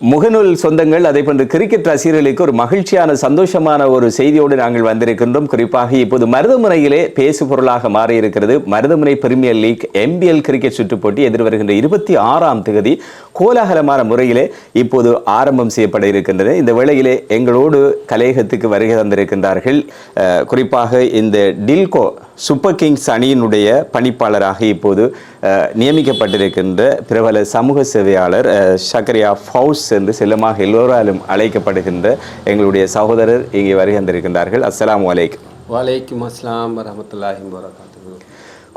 முகநூல் சொந்தங்கள் அதை போன்று கிரிக்கெட் ரசிகர்களுக்கு ஒரு மகிழ்ச்சியான சந்தோஷமான ஒரு செய்தியோடு நாங்கள் வந்திருக்கின்றோம். குறிப்பாக இப்போது மருதமுனையிலே பேசு பொருளாக மாறியிருக்கிறது. Maruthamunai premier league MBL cricket சுற்றுப் போட்டி எதிர்வருகின்ற 26ஆம் தேதி கோலாகலமான முறையிலே இப்போது ஆரம்பம் செய்யப்பட இருக்கின்றது. இந்த வேளையிலே எங்களோடு கலையகத்துக்கு வருகை தந்திருக்கின்றார்கள். குறிப்பாக இந்த டில்கோ சூப்பர் கிங்ஸ் அணியினுடைய பணிப்பாளராக இப்போது நியமிக்கப்பட்டிருக்கின்ற பிரபல சமூக சேவையாளர் ஷக்கரியா ஃபவுஸ் என்று செல்லமாக எல்லோராலும் அழைக்கப்படுகின்ற எங்களுடைய சகோதரர் இங்கே வருகின்றிருக்கின்றார்கள். அஸ்ஸலாமு அலைக்கும். வலைக்கும் அஸ்ஸலாம் வரஹ்மத்துல்லாஹி வபரகாத்துஹு.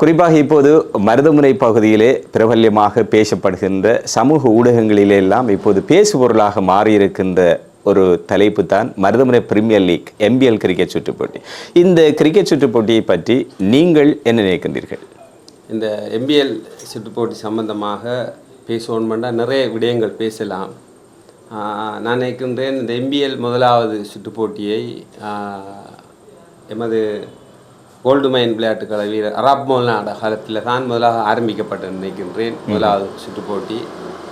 குறிப்பாக இப்போது மருதமுனை பகுதியிலே பிரபல்யமாக பேசப்படுகின்ற சமூக ஊடகங்களிலே எல்லாம் இப்போது பேசுபொருளாக மாறியிருக்கின்ற ஒரு தலைப்பு தான் Maruthamunai premier league MBL cricket சுற்றுப் போட்டி. இந்த கிரிக்கெட் சுற்றுப் போட்டியை பற்றி நீங்கள் என்ன நினைக்கின்றீர்கள்? இந்த MBL சுற்றுப் போட்டி சம்பந்தமாக பேசணுமெண்டா நிறைய விடயங்கள் பேசலாம். நான் நினைக்கின்றேன் இந்த MBL முதலாவது சுற்றுப் போட்டியை எமது கோல்டு மைன் விளையாட்டுக்கலை வீரர் அராப் மௌலானா காலத்தில் தான் முதலாக ஆரம்பிக்கப்பட்டு நினைக்கின்றேன். முதலாவது சுற்றுப் போட்டி,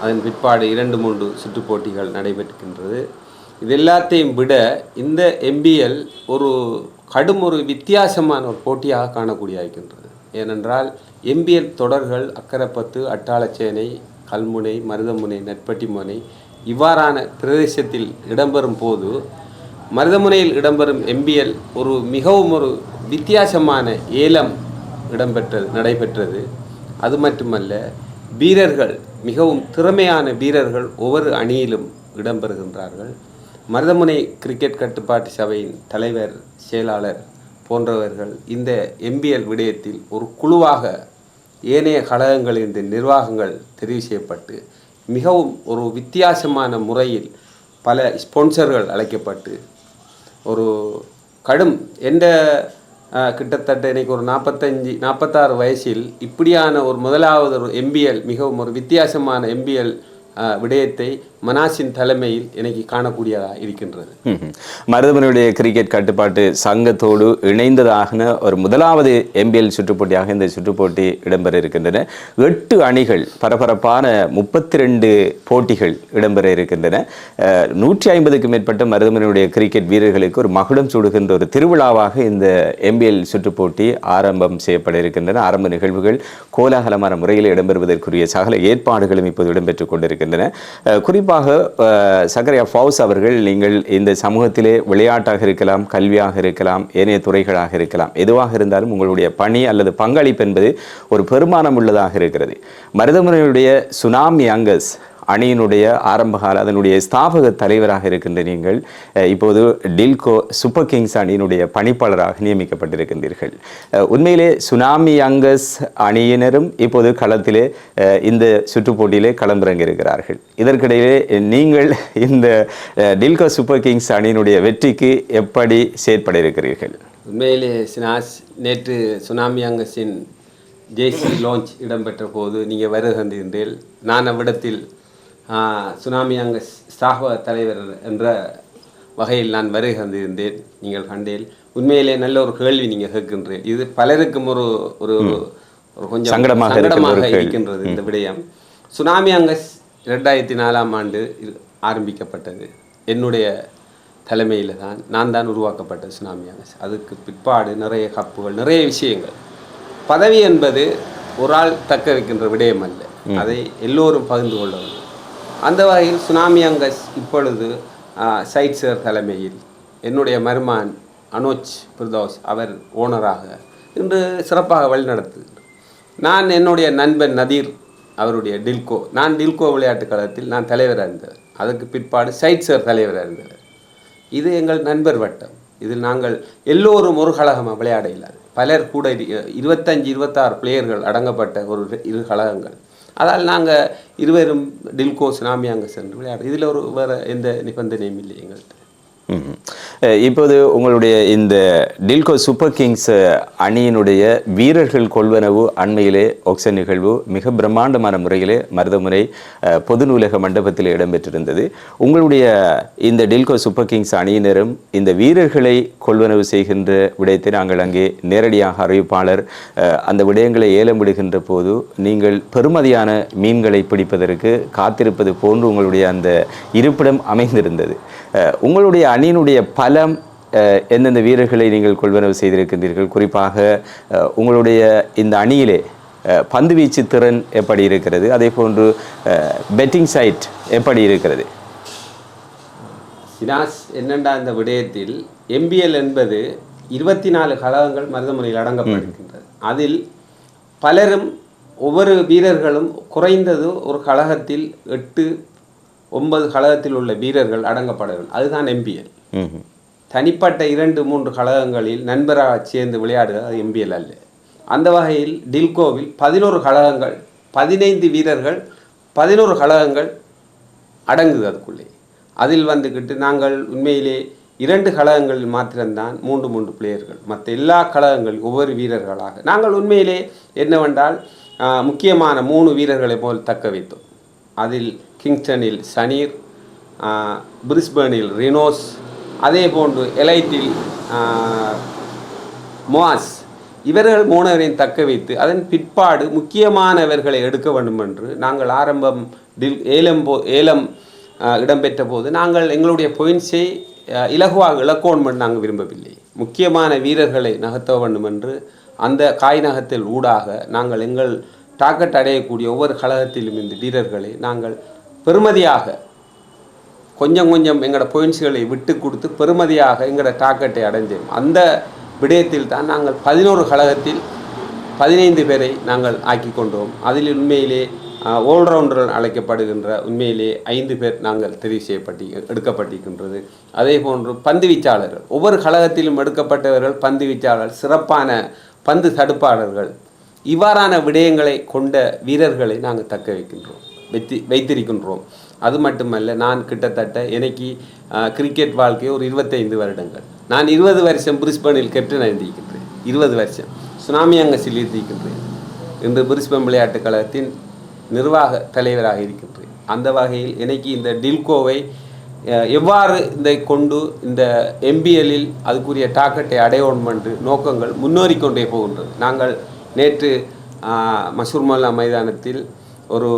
அதன் பிற்பாடு 2-3 சுற்றுப் போட்டிகள் நடைபெற்றுகின்றது. இது எல்லாத்தையும் விட இந்த MBL ஒரு ஒரு வித்தியாசமான ஒரு போட்டியாக காணக்கூடிய இருக்கின்றது. ஏனென்றால் MBL தொடர்கள் அக்கரைப்பத்து, அட்டாளச்சேனை, கல்முனை, மருதமுனை, நெற்பட்டிமுனை இவ்வாறான பிரதேசத்தில் இடம்பெறும் போது மருதமுனையில் இடம்பெறும் MBL மிகவும் ஒரு வித்தியாசமான ஏலம் நடைபெற்றது. அது மட்டுமல்ல, வீரர்கள் மிகவும் திறமையான வீரர்கள் ஒவ்வொரு அணியிலும் இடம்பெறுகின்றார்கள். மருதமுனை கிரிக்கெட் கட்டுப்பாட்டு சபையின் தலைவர், செயலாளர் போன்றவர்கள் இந்த MBL விடயத்தில் ஒரு குழுவாக ஏனைய கழகங்களின் நிர்வாகங்கள் தெரிவு செய்யப்பட்டு மிகவும் ஒரு வித்தியாசமான முறையில் பல ஸ்பான்சர்கள் அழைக்கப்பட்டு ஒரு எந்த கிட்டத்தட்ட இன்றைக்கி ஒரு 45-46 வயசில் இப்படியான ஒரு முதலாவது ஒரு MBL மிகவும் ஒரு வித்தியாசமான MBL விடயத்தை மனாசின் தலைமையில் எனக்கு காணக்கூடியதாக இருக்கின்றது. மருதமுனையுடைய கிரிக்கெட் கட்டுப்பாட்டு சங்கத்தோடு இணைந்ததாக ஒரு முதலாவது MBL சுற்றுப் போட்டியாக இந்த சுற்றுப் போட்டி இடம்பெற இருக்கின்றன. 8 அணிகள், பரபரப்பான 32 போட்டிகள் இடம்பெற இருக்கின்றன. 150க்கும் மேற்பட்ட மருதமுனையுடைய கிரிக்கெட் வீரர்களுக்கு ஒரு மகுடம் சூடுகின்ற ஒரு திருவிழாவாக இந்த MBL சுற்றுப் போட்டி ஆரம்பம் செய்யப்பட இருக்கின்றன. ஆரம்ப நிகழ்வுகள் கோலாகலமான முறையில் இடம்பெறுவதற்குரிய சகல ஏற்பாடுகளும் இப்போது இடம்பெற்றுக் கொண்டிருக்கின்றன. குறிப்பாக ஷக்கரியா ஃபவுஸ் அவர்கள், நீங்கள் இந்த சமூகத்திலே விளையாட்டாக இருக்கலாம், கல்வியாக இருக்கலாம், ஏனைய துறைகளாக இருக்கலாம், எதுவாக இருந்தாலும் உங்களுடைய பணி அல்லது பங்களிப்பு என்பது ஒரு பெருமானம் உள்ளதாக இருக்கிறது. மருதமுனையுடைய சுனாமி யங்கர்ஸ் அணியினுடைய ஆரம்பகால அதனுடைய ஸ்தாபக தலைவராக இருக்கின்ற நீங்கள் இப்போது டில்கோ சூப்பர் கிங்ஸ் அணியினுடைய பணிப்பாளராக நியமிக்கப்பட்டிருக்கின்றீர்கள். உண்மையிலே சுனாமி யங்கர்ஸ் அணியினரும் இப்போது களத்திலே இந்த சுற்றுப் போட்டியிலே களமிறங்கியிருக்கிறார்கள். இதற்கிடையிலே நீங்கள் இந்த டில்கோ சூப்பர் கிங்ஸ் அணியினுடைய வெற்றிக்கு எப்படி செயற்பட இருக்கிறீர்கள்? உண்மையிலே சினாஸ், நேற்று சுனாமி யங்கர்ஸின் ஜேசி லான்ச் இடம்பெற்ற போது நீங்கள் வருகின்றீர்கள். நான் அவ்விடத்தில் சுனாமி யங்கர்ஸ் ஸ்தாபக தலைவர் என்ற வகையில் நான் வருகின்றேன். நீங்கள் கண்டேன். உண்மையிலே நல்ல ஒரு கேள்வி நீங்கள் கேட்கின்றேன். இது பலருக்கும் ஒரு ஒரு கொஞ்சம் சங்கடமாக இருக்கின்றது இந்த விடயம். சுனாமி யங்கர்ஸ் 2004ஆம் ஆண்டு ஆரம்பிக்கப்பட்டது. என்னுடைய தலைமையில் நான் தான் உருவாக்கப்பட்ட சுனாமி யங்கர்ஸ். அதுக்கு பிற்பாடு நிறைய கப்புகள், நிறைய விஷயங்கள். பதவி என்பது ஒரு ஆள் தக்க வைக்கின்ற விடயம் அல்ல, அதை எல்லோரும் பகிர்ந்து கொள்ள வேண்டும். அந்த வகையில் சுனாமி யங்கர்ஸ் இப்பொழுது சைட் சார் தலைமையில் என்னுடைய மருமான் அனோஜ் பிரதோஸ் அவர் ஓனராக இன்று சிறப்பாக வழிநடத்துகிறேன். நான் என்னுடைய நண்பன் நதீர் அவருடைய நான் டில்கோ விளையாட்டு கழகத்தில் நான் தலைவராக இருந்தவர். அதுக்கு பிற்பாடு சைட் சார் தலைவராக இருந்தவர். இது எங்கள் நண்பர் வட்டம். இதில் நாங்கள் எல்லோரும் ஒரு கழகமாக விளையாட இல்லாது, பலர் கூட 25-26 பிளேயர்கள் அடங்கப்பட்ட ஒரு 2 கழகங்கள். அதால் நாங்கள் இருவரும் டில்கோ சுனாமி யங்கர்ஸ் சென்று விளையாடு. இதில் வேறு எந்த நிபந்தனையும் இல்லை எங்கள்கிட்ட. இப்போது உங்களுடைய இந்த டில்கோ சூப்பர் கிங்ஸ் அணியினுடைய வீரர்கள் கொள்வனவு அண்மையிலே ஆக்ஷன் நிகழ்வு மிக பிரம்மாண்டமான முறையிலே மருதமுறை பொது நூலக மண்டபத்தில் இடம்பெற்றிருந்தது. உங்களுடைய இந்த டில்கோ சூப்பர் கிங்ஸ் அணியினரும் இந்த வீரர்களை கொள்வனவு செய்கின்ற விடயத்தை நாங்கள் அங்கே நேரடியாக அறிவிப்பாளர் அந்த விடயங்களை ஏலம் விடுகின்ற போது நீங்கள் பெறுமதியான மீன்களை பிடிப்பதற்கு காத்திருப்பது போன்று உங்களுடைய அந்த இருப்பிடம் அமைந்திருந்தது. உங்களுடைய அணியினுடைய பலம் எந்தெந்த வீரர்களை நீங்கள் கொள்வனவு செய்திருக்கின்றீர்கள்? குறிப்பாக உங்களுடைய இந்த அணியிலே பந்து வீச்சு திறன் எப்படி இருக்கிறது? அதே போன்று பெட்டிங் சைட் எப்படி இருக்கிறது? சினாஸ் என்னென்றா இந்த விடயத்தில் எம்பிஎல் என்பது 24 கழகங்கள் மருதமுறையில் அடங்கப்படுகின்றது. அதில் பலரும் ஒவ்வொரு வீரர்களும் குறைந்தது ஒரு கழகத்தில் 8-9 கழகத்தில் உள்ள வீரர்கள் அடங்கப்படவில்லை. அதுதான் எம்பிஎல். தனிப்பட்ட 2-3 கழகங்களில் நண்பராக சேர்ந்து விளையாடுவது அது எம்பிஎல் அல்ல. அந்த வகையில் டில்கோவில் 11 கழகங்கள், 15 வீரர்கள், 11 கழகங்கள் அடங்குது அதுக்குள்ளே. அதில் வந்துக்கிட்டு நாங்கள் உண்மையிலே 2 கழகங்களில் மாத்திரம்தான் 3 பிளேயர்கள். மற்ற எல்லா கழகங்கள் ஒவ்வொரு வீரர்களாக நாங்கள் உண்மையிலே என்னவென்றால் முக்கியமான 3 வீரர்களை போல் தக்க வைத்தோம். அதில் கிங்ஸ்டனில் சனீர், பிரிஸ்பேனில் ரினோஸ், அதே போன்று எலைட்டில் மோஸ், இவர்கள் 3 தக்க வைத்து அதன் பிற்பாடு முக்கியமானவர்களை எடுக்க வேண்டும் என்று நாங்கள் ஆரம்பம் ஏலம் இடம்பெற்ற போது நாங்கள் எங்களுடைய பாயிண்ட்ஸை இலகுவாக இழக்கணும் நாங்கள் விரும்பவில்லை. முக்கியமான வீரர்களை நகர்த்த வேண்டும் என்று அந்த காய் நகத்தில் ஊடாக நாங்கள் எங்கள் டார்கெட் அடையக்கூடிய ஒவ்வொரு கழகத்திலும் இந்த வீரர்களை நாங்கள் பெருமதியாக கொஞ்சம் எங்களோட பாயிண்ட்ஸ்களை விட்டு கொடுத்து பெருமதியாக எங்களோட டார்கெட்டை அடைஞ்சோம். அந்த விடயத்தில் தான் நாங்கள் 11 கழகத்தில் 15 பேரை நாங்கள் ஆக்கி கொண்டோம். அதில் உண்மையிலே ஆல்ரவுண்டர்கள் அழைக்கப்படுகின்ற உண்மையிலே 5 பேர் நாங்கள் தெரிவு எடுக்கப்பட்டிருக்கின்றது. அதே போன்று பந்து வீச்சாளர்கள் ஒவ்வொரு கழகத்திலும் எடுக்கப்பட்டவர்கள் பந்து வீச்சாளர்கள், சிறப்பான பந்து தடுப்பாளர்கள், இவ்வாறான விடயங்களை கொண்ட வீரர்களை நாங்கள் தக்க வைத்திருக்கின்றோம். அது மட்டுமல்ல, நான் கிட்டத்தட்ட எனக்கு கிரிக்கெட் வாழ்க்கை ஒரு 25 வருடங்கள். நான் 20 வருஷம் பிரிஸ்பனில் கேப்டன் இருந்திருக்கின்றேன். 20 வருஷம் சுனாமி அங்கஸில் இருந்திருக்கின்றேன். இன்று பிரிஸ்பன் விளையாட்டுக் கழகத்தின் நிர்வாக தலைவராக இருக்கின்றேன். அந்த வகையில் எனக்கு இந்த டில்கோவை எவ்வாறு இந்த கொண்டு இந்த எம்பிஎல்லில் அதுக்குரிய டார்கெட்டை அடையணும் என்று நோக்கங்கள் முன்னேறிக்கொண்டே போகின்றது. நாங்கள் நேற்று மசூர்மல்லா மைதானத்தில் ஒரு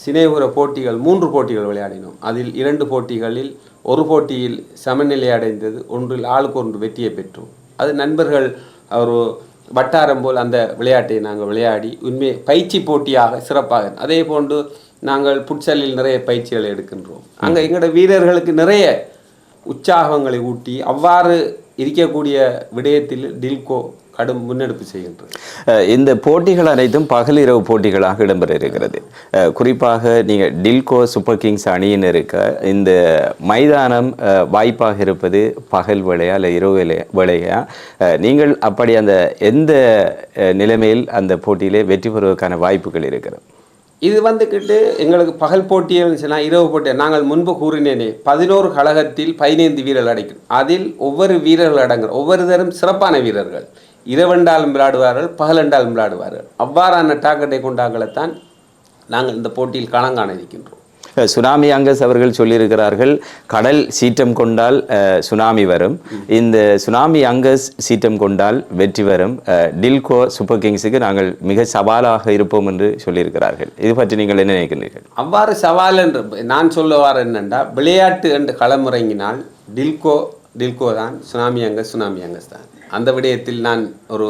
சினேபுர போட்டிகள் 3 போட்டிகள் விளையாடினோம். அதில் 2 போட்டிகளில் ஒரு போட்டியில் சமநிலை அடைந்தது, ஒன்றில் ஆளுக்கு 1 வெற்றியை பெற்றோம். அது நண்பர்கள் ஒரு வட்டாரம் போல் அந்த விளையாட்டை நாங்கள் விளையாடி உண்மை பயிற்சி போட்டியாக சிறப்பாக. அதே போன்று நாங்கள் புட்சலில் நிறைய பயிற்சிகளை எடுக்கின்றோம். அங்கே எங்களோட வீரர்களுக்கு நிறைய உற்சாகங்களை ஊட்டி அவ்வாறு இருக்கக்கூடிய விடயத்தில் டில்கோ கடும் முன்னெடுப்பு செய்கின்றது. இந்த போட்டிகள் அனைத்தும் பகல் இரவு போட்டிகளாக இடம்பெற இருக்கிறது. குறிப்பாக நீங்கள் டில்கோ சூப்பர் கிங்ஸ் அணியினருக்கு இந்த மைதானம் வாய்ப்பாக இருப்பது பகல் வேளையா இல்லை இரவு வேளையா? நீங்கள் அப்படி அந்த எந்த நிலைமையில் அந்த போட்டியிலே வெற்றி பெறுவதற்கான வாய்ப்புகள் இருக்கிறது? இது வந்துக்கிட்டு எங்களுக்கு பகல் போட்டின்னு சொன்னால் இரவு போட்டி. நாங்கள் முன்பு கூறினேனே 11 கழகத்தில் 15 வீரர்கள் அடைக்கும். அதில் ஒவ்வொரு வீரர்கள் அடங்குற ஒவ்வொருத்தரும் சிறப்பான வீரர்கள். இரவெண்டாலும் விளையாடுவார்கள், பகலெண்டாலும் விளையாடுவார்கள். அவ்வாறான டார்கெட்டை கொண்டாங்களைத்தான் நாங்கள் இந்த போட்டியில் களங்காண இருக்கின்றோம். சுனாமி அங்கஸ் அவர்கள் சொல்லியிருக்கிறார்கள், கடல் சீற்றம் கொண்டால் சுனாமி வரும், இந்த சுனாமி அங்கஸ் சீற்றம் கொண்டால் வெற்றி வரும், டில்கோ சூப்பர் கிங்ஸுக்கு நாங்கள் மிக சவாலாக இருப்போம் என்று சொல்லியிருக்கிறார்கள். இது பற்றி நீங்கள் என்ன நினைக்கிறீர்கள்? அவ்வாறு சவால் என்று நான் சொல்லுவார் என்னென்றா, விளையாட்டு என்று களமிறங்கினால் டில்கோ தான், சுனாமி அங்கஸ் தான். அந்த விடயத்தில் நான் ஒரு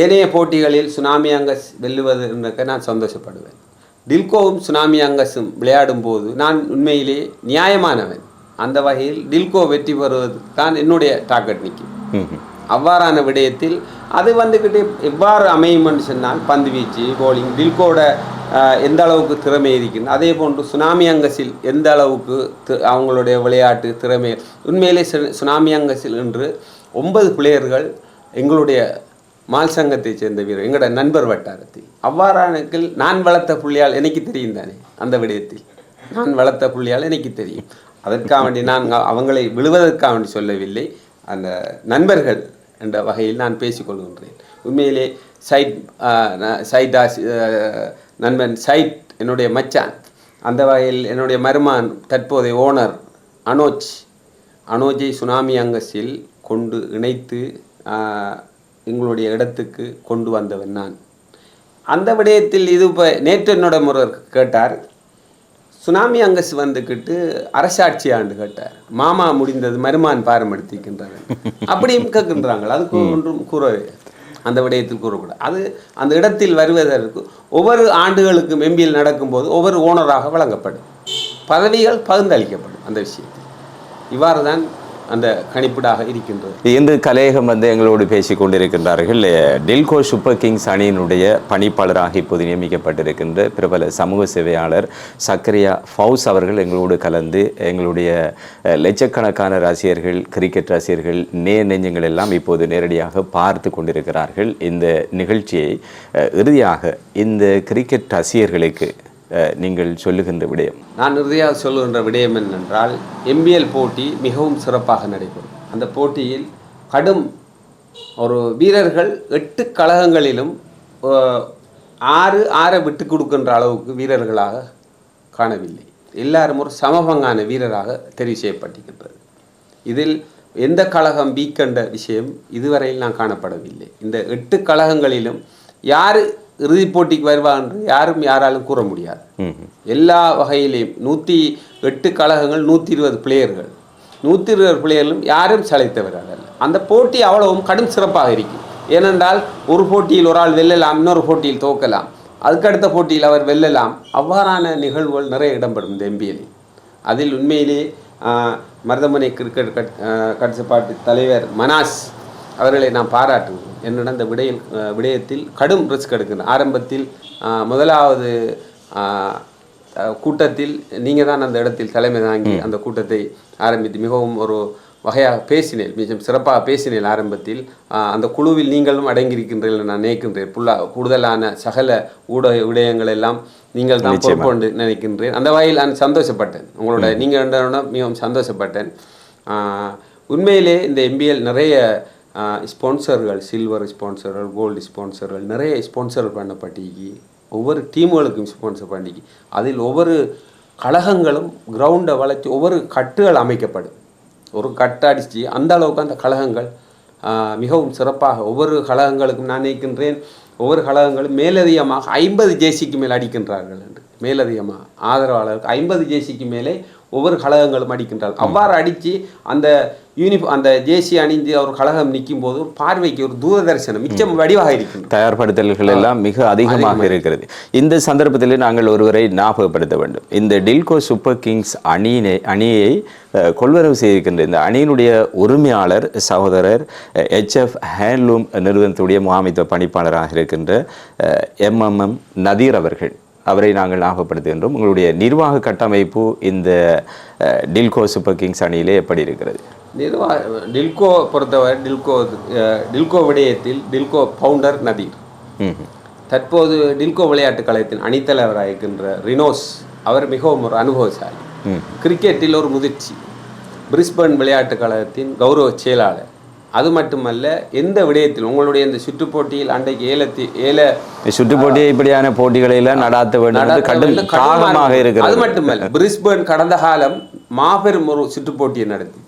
ஏனைய போட்டிகளில் சுனாமி அங்கஸ் வெல்லுவது என்ற நான் சந்தோஷப்படுவேன். டில்கோவும் சுனாமி அங்கஸும் விளையாடும் போது நான் உண்மையிலே நியாயமானவன். அந்த வகையில் டில்கோ வெற்றி பெறுவதற்கு தான் என்னுடைய டார்கெட் நிற்கும். அவ்வாறான விடயத்தில் அது வந்துக்கிட்டு எவ்வாறு அமையும் என்று சொன்னால், பந்து வீச்சு, போலிங், டில்கோட எந்த அளவுக்கு திறமை இருக்கின்ற, அதே போன்று சுனாமி அங்கஸில் எந்த அளவுக்கு அவங்களுடைய விளையாட்டு திறமை. உண்மையிலே சுனாமி அங்கஸில் என்று 9 பிளேயர்கள் எங்களுடைய மால் சங்கத்தை சேர்ந்த வீரர், எங்களோட நண்பர் வட்டாரத்தில். அவ்வாறானக்கு நான் வளர்த்த புள்ளியால் எனக்கு தெரியும் தானே, அந்த விடயத்தில் நான் வளர்த்த புள்ளியால் எனக்கு தெரியும். அதற்காக வேண்டி நான் அவங்களை விழுவதற்காக வேண்டி சொல்லவில்லை. அந்த நண்பர்கள் என்ற வகையில் நான் பேசிக்கொள்கின்றேன். உண்மையிலே நண்பன் சைட் என்னுடைய மச்சான். அந்த வகையில் என்னுடைய மருமான் தற்போதைய ஓனர் அனோஜை சுனாமி அங்கஸில் கொண்டு இணைத்து எங்களுடைய இடத்துக்கு கொண்டு வந்தவன் நான். அந்த விடயத்தில் இது இப்போ நேற்று என்னோட முறை கேட்டார், சுனாமி அங்கஸ் வந்துக்கிட்டு அரசாட்சி ஆண்டு கேட்டார். மாமா முடிந்தது மருமான் பாரம்படுத்திக்கின்றனர் அப்படியும் கேட்கின்றாங்க. அதுக்கு ஒன்றும் கூறவே அந்த விடயத்தில் கூறக்கூடாது. அது அந்த இடத்தில் வருவதற்கு ஒவ்வொரு ஆண்டுகளுக்கும் எம்பிஎல் நடக்கும்போது ஒவ்வொரு ஓனராக வழங்கப்படும், பதவிகள் பகிர்ந்தளிக்கப்படும். அந்த விஷயத்தில் இவ்வாறு தான் அந்த கணிப்பீடாக இருக்கின்றது. இன்று கலையகம் எங்களோடு பேசிக் கொண்டிருக்கின்றார்கள். டில்கோ சூப்பர் கிங்ஸ் அணியினுடைய பணிப்பாளராக இப்போது நியமிக்கப்பட்டிருக்கின்ற பிரபல சமூக சேவையாளர் சக்கரியா ஃபவுஸ் அவர்கள் எங்களோடு கலந்து எங்களுடைய லட்சக்கணக்கான ரசிகர்கள், கிரிக்கெட் ரசிகர்கள், நெஞ்சங்கள் எல்லாம் இப்போது நேரடியாக பார்த்து கொண்டிருக்கிறார்கள் இந்த நிகழ்ச்சியை. இறுதியாக இந்த கிரிக்கெட் ரசிகர்களுக்கு நீங்கள் சொல்லுகின்ற விடயம்? நான் இறுதியாக சொல்லுகின்ற விடயம் என்னென்றால், எம்பிஎல் போட்டி மிகவும் சிறப்பாக நடைபெறும். அந்த போட்டியில் கடும் ஒரு வீரர்கள் 8 கழகங்களிலும் 6 விட்டு கொடுக்கின்ற அளவுக்கு வீரர்களாக காணவில்லை. எல்லாரும் ஒரு சமபங்கான வீரராக தெரிவு செய்யப்பட்டிருக்கின்றது. இதில் எந்த கழகம் வீக்கெண்ட விஷயம் இதுவரையில் நான் காணப்படவில்லை. இந்த 8 கழகங்களிலும் யார் இறுதிப் போட்டிக்கு வருவார் என்று யாராலும் கூற முடியாது. எல்லா வகையிலையும் 108 கழகங்கள், 120 பிளேயர்கள், 120 பிளேயர்களும் யாரும் சளைத்தவர்கள். அந்த போட்டி அவ்வளவும் கடும் சிறப்பாக இருக்கும். ஏனென்றால் ஒரு போட்டியில் ஒரு ஆள் வெல்லலாம், இன்னொரு போட்டியில் தோக்கலாம், அதுக்கடுத்த போட்டியில் அவர் வெல்லலாம். அவ்வாறான நிகழ்வுகள் நிறைய இடம்பெறும் இந்த எம்பிஎல்லில். அதில் உண்மையிலே மருதமனை கிரிக்கெட் கட்டுப்பாட்டு தலைவர் மனாஸ் அவர்களை நான் பாராட்டுவேன். என்னிடம் அந்த விடயத்தில் கடும் ரிஸ்க் எடுக்கணும். ஆரம்பத்தில் முதலாவது கூட்டத்தில் நீங்கள் தான் அந்த இடத்தில் தலைமை தாங்கி அந்த கூட்டத்தை ஆரம்பித்து மிகவும் ஒரு வகையாக பேசினேன், மிக சிறப்பாக பேசினேன். ஆரம்பத்தில் அந்த குழுவில் நீங்களும் அடங்கியிருக்கின்றீர்கள் நான் நினைக்கின்றேன். கூடுதலான சகல விடயங்கள் எல்லாம் நீங்கள் தான் பொறுப்பொண்டு நினைக்கின்றேன். அந்த வகையில் நான் சந்தோஷப்பட்டேன். உங்களோட நீங்கள் மிகவும் சந்தோஷப்பட்டேன். உண்மையிலே இந்த எம்பிஎல் நிறைய ஸ்பான்சர்கள், சில்வர் ஸ்பான்சர்கள், கோல்டு ஸ்பான்சர்கள், நிறைய ஸ்பான்சர் பண்ணப்பட்டிக்கு, ஒவ்வொரு டீமுகளுக்கும் ஸ்பான்சர் பண்ணிக்கு. அதில் ஒவ்வொரு கழகங்களும் கிரவுண்டை வளர்ச்சி ஒவ்வொரு கட்டுகள் அமைக்கப்படும். ஒரு கட்டு அடித்து அந்த அளவுக்கு அந்த கழகங்கள் மிகவும் சிறப்பாக ஒவ்வொரு கழகங்களுக்கும் நான் நினைக்கின்றேன் ஒவ்வொரு கழகங்களும் மேலதிகமாக 50 ஜேசிக்கு மேல் அடிக்கின்றார்கள் என்று. மேலதிகமாக ஆதரவாளருக்கு 50 ஜேசிக்கு மேலே ஒவ்வொரு கழகங்களும் அடிக்கின்றார்கள். அவ்வாறு அடித்து அந்த ஜேசி அணிந்து ஒரு கழகம் நிற்கும் போது ஒரு பார்வைக்கு ஒரு தூரதர்சனம் மிச்சம் வடிவாக இருக்கின்றது. தயார்படுத்தல்கள் எல்லாம் மிக அதிகமாக இருக்கிறது. இந்த சந்தர்ப்பத்தில் நாங்கள் ஒருவரை ஞாபகப்படுத்த வேண்டும். இந்த டில்கோ சூப்பர் கிங்ஸ் அணியை கொள்வரவு செய்திருக்கின்ற இந்த அணியினுடைய உரிமையாளர் சகோதரர் HF ஹேண்ட்லூம் நிறுவனத்துடைய முகாமைத்துவ பணிப்பாளராக இருக்கின்ற MMM நதீர் அவரை நாங்கள் ஞாபகப்படுத்துகின்றோம். உங்களுடைய நிர்வாக கட்டமைப்பு இந்த டில்கோ சூப்பர் கிங்ஸ் அணியிலே எப்படி இருக்கிறது? டில்கோ பொறுத்தவரை டில்கோ விடயத்தில் டில்கோ ஃபவுண்டர் நதீர். தற்போது டில்கோ விளையாட்டு கழகத்தின் அணித்தலைவராக இருக்கின்ற ரினோஸ் அவர் மிகவும் ஒரு அனுபவசாலி. கிரிக்கெட்டில் ஒரு முதிர்ச்சி. பிரிஸ்பேர்ன் விளையாட்டு கழகத்தின் கௌரவ செயலாளர். அது மட்டுமல்ல, எந்த விடயத்தில் உங்களுடைய இந்த சுற்று போட்டியில் அன்றைக்கு சுற்று போட்டியை இப்படியான போட்டிகளை எல்லாம் நடாத்த வேண்டும். அது மட்டுமல்ல, பிரிஸ்பேர்ன் கடந்த காலம் மாபெரும் ஒரு சுற்று போட்டியை நடத்தி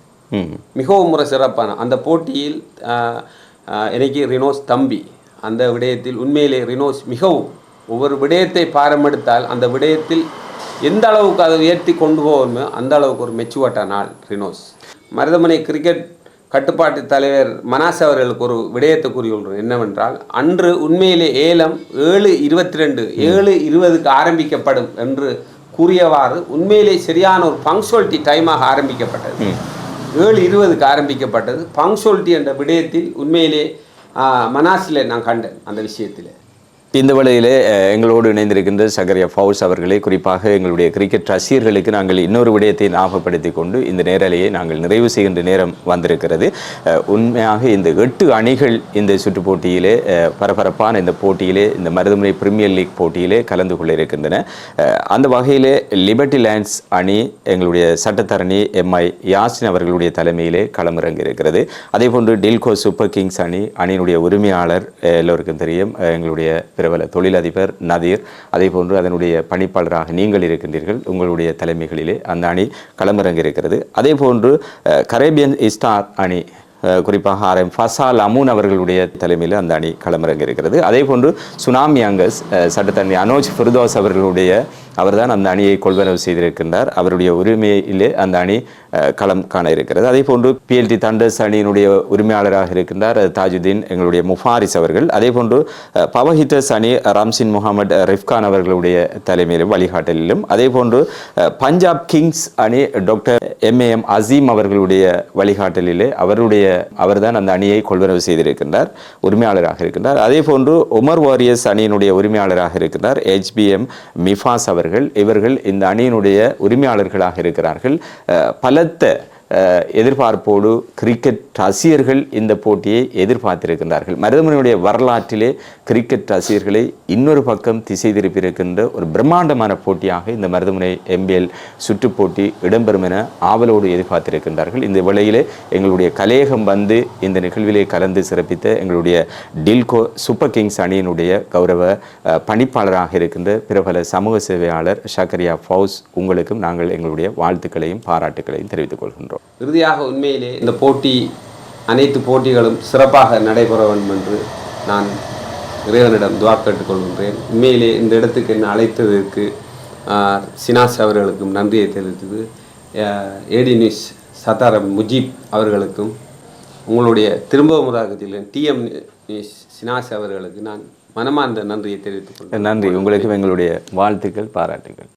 மிகவும் ஒரு சிறப்பான அந்த போட்டியில் எனக்கு ரினோஸ் தம்பி. அந்த விடயத்தில் உண்மையிலே ரினோஸ் மிகவும் ஒவ்வொரு விடயத்தை பாரமெடுத்தால் அந்த விடயத்தில் எந்த அளவுக்கு அதை உயர்த்தி கொண்டு போவோமோ அந்த அளவுக்கு ஒரு மெச்சுவட்டான ஆள் ரினோஸ். மருதமனை கிரிக்கெட் கட்டுப்பாட்டு தலைவர் மனாஸ் அவர்களுக்கு ஒரு விடயத்தை கூறியுள்ளோம். என்னவென்றால், அன்று உண்மையிலே ஏலம் 7:20 ஆரம்பிக்கப்படும் என்று கூறியவாறு உண்மையிலே சரியான ஒரு பங்க்சுவாலிட்டி டைமாக ஆரம்பிக்கப்பட்டது. 7:20 ஆரம்பிக்கப்பட்டது. பங்க்சுவாலிட்டி என்ற விடயத்தில் உண்மையிலே மனாஸில் நான் கண்டேன். அந்த விஷயத்தில் இந்த வேளையிலே எங்களோடு இணைந்திருக்கின்ற சகரியா ஃபவுஸ் அவர்களே, குறிப்பாக எங்களுடைய கிரிக்கெட் ரசிகர்களுக்கு நாங்கள் இன்னொரு விடயத்தை ஞாபகப்படுத்தி கொண்டு இந்த நேரலையை நாங்கள் நிறைவு செய்கின்ற நேரம் வந்திருக்கிறது. உண்மையாக இந்த 8 அணிகள் இந்த சுற்றுப் போட்டியிலே பரபரப்பான இந்த போட்டியிலே, இந்த மருதமுனை பிரீமியர் லீக் போட்டியிலே கலந்து கொள்ள இருக்கின்றன. அந்த வகையிலே லிபர்டி லைன்ஸ் அணி எங்களுடைய சட்டத்தரணி MI யாசின் அவர்களுடைய தலைமையிலே களமிறங்கி இருக்கிறது. அதே போன்று டில்கோ சூப்பர் கிங்ஸ் அணியினுடைய உரிமையாளர் எல்லோருக்கும் தெரியும், எங்களுடைய பிரபல தொழிலதிபர் நதீர். அதே போன்று அதனுடைய பணிப்பாளராக நீங்கள் இருக்கின்றீர்கள். உங்களுடைய தலைமைகளிலே அந்த அணி களமிறங்கி இருக்கிறது. அதே போன்று கரேபியன் ஸ்டார் அணி, குறிப்பாக RM ஃபசால் அமூன் அவர்களுடைய தலைமையில் அந்த அணி களமிறங்கி இருக்கிறது. அதே போன்று சுனாமி யங்கர்ஸ் சட்டத்தரணி அனோஜ் ஃபிர்தோஸ் அவர்தான் அந்த அணியை கொள்வனவு செய்திருக்கின்றார். அவருடைய உரிமையிலே அந்த அணி களம் காண இருக்கிறது. அதே போன்று PLT தண்டர்ஸ் அணியினுடைய உரிமையாளராக இருக்கின்றார் தாஜுதீன் எங்களுடைய முஃபாரிஸ் அவர்கள். அதே போன்று பவர் ஹிட்டர்ஸ் அணி ரம்சின் முகமது ரிஃப்கான் அவர்களுடைய தலைமையிலும் வழிகாட்டலிலும், அதே போன்று பஞ்சாப் கிங்ஸ் அணி டாக்டர் MAM அசீம் அவர்களுடைய வழிகாட்டலிலே அவர்தான் அந்த அணியை கொள்வனவு செய்திருக்கின்றார், உரிமையாளராக இருக்கின்றார். அதே போன்று உமர் வாரியர்ஸ் அணியினுடைய உரிமையாளராக இருக்கின்றார் HBM மிஃபாஸ் அவர்கள். இவர்கள் இந்த அணியினுடைய உரிமையாளர்களாக இருக்கிறார்கள். பலத்த எதிர்பார்ப்போடு கிரிக்கெட் ரசிகர்கள் இந்த போட்டியை எதிர்பார்த்திருக்கின்றார்கள். மருதமுனையுடைய வரலாற்றிலே கிரிக்கெட் ரசிகர்களை இன்னொரு பக்கம் திசை திருப்பியிருக்கின்ற ஒரு பிரம்மாண்டமான போட்டியாக இந்த மருதமுனை MBL சுற்றுப் போட்டி இடம்பெறும் என ஆவலோடு எதிர்பார்த்திருக்கின்றார்கள். இந்த வேளையிலே எங்களுடைய கலையகம் வந்து இந்த நிகழ்விலே கலந்து சிறப்பித்த எங்களுடைய டில்கோ சூப்பர் கிங்ஸ் அணியினுடைய கௌரவ பணிப்பாளராக இருக்கின்ற பிரபல சமூக சேவையாளர் சகரியா ஃபவுஸ், உங்களுக்கும் நாங்கள் எங்களுடைய வாழ்த்துக்களையும் பாராட்டுக்களையும் தெரிவித்துக் கொள்கின்றோம். இறுதியாக உண்மையிலே இந்த போட்டி அனைத்து போட்டிகளும் சிறப்பாக நடைபெற வேண்டும் என்று நான் இறைவனிடம் துவா கேட்டுக்கொள்கின்றேன். உண்மையிலே இந்த இடத்துக்கு என்னை அழைத்ததற்கு சினாஸ் அவர்களுக்கும் நன்றியை தெரிவித்தது, AD நியூஸ் சத்தாரம் முஜீப் அவர்களுக்கும், உங்களுடைய திரும்ப முதாகத்தில் TM நியூஸ் சினாஸ் அவர்களுக்கு நான் மனமார்ந்த நன்றியை தெரிவித்துக் கொள்கிறேன். நன்றி. உங்களுக்கும் எங்களுடைய வாழ்த்துக்கள், பாராட்டுகள்.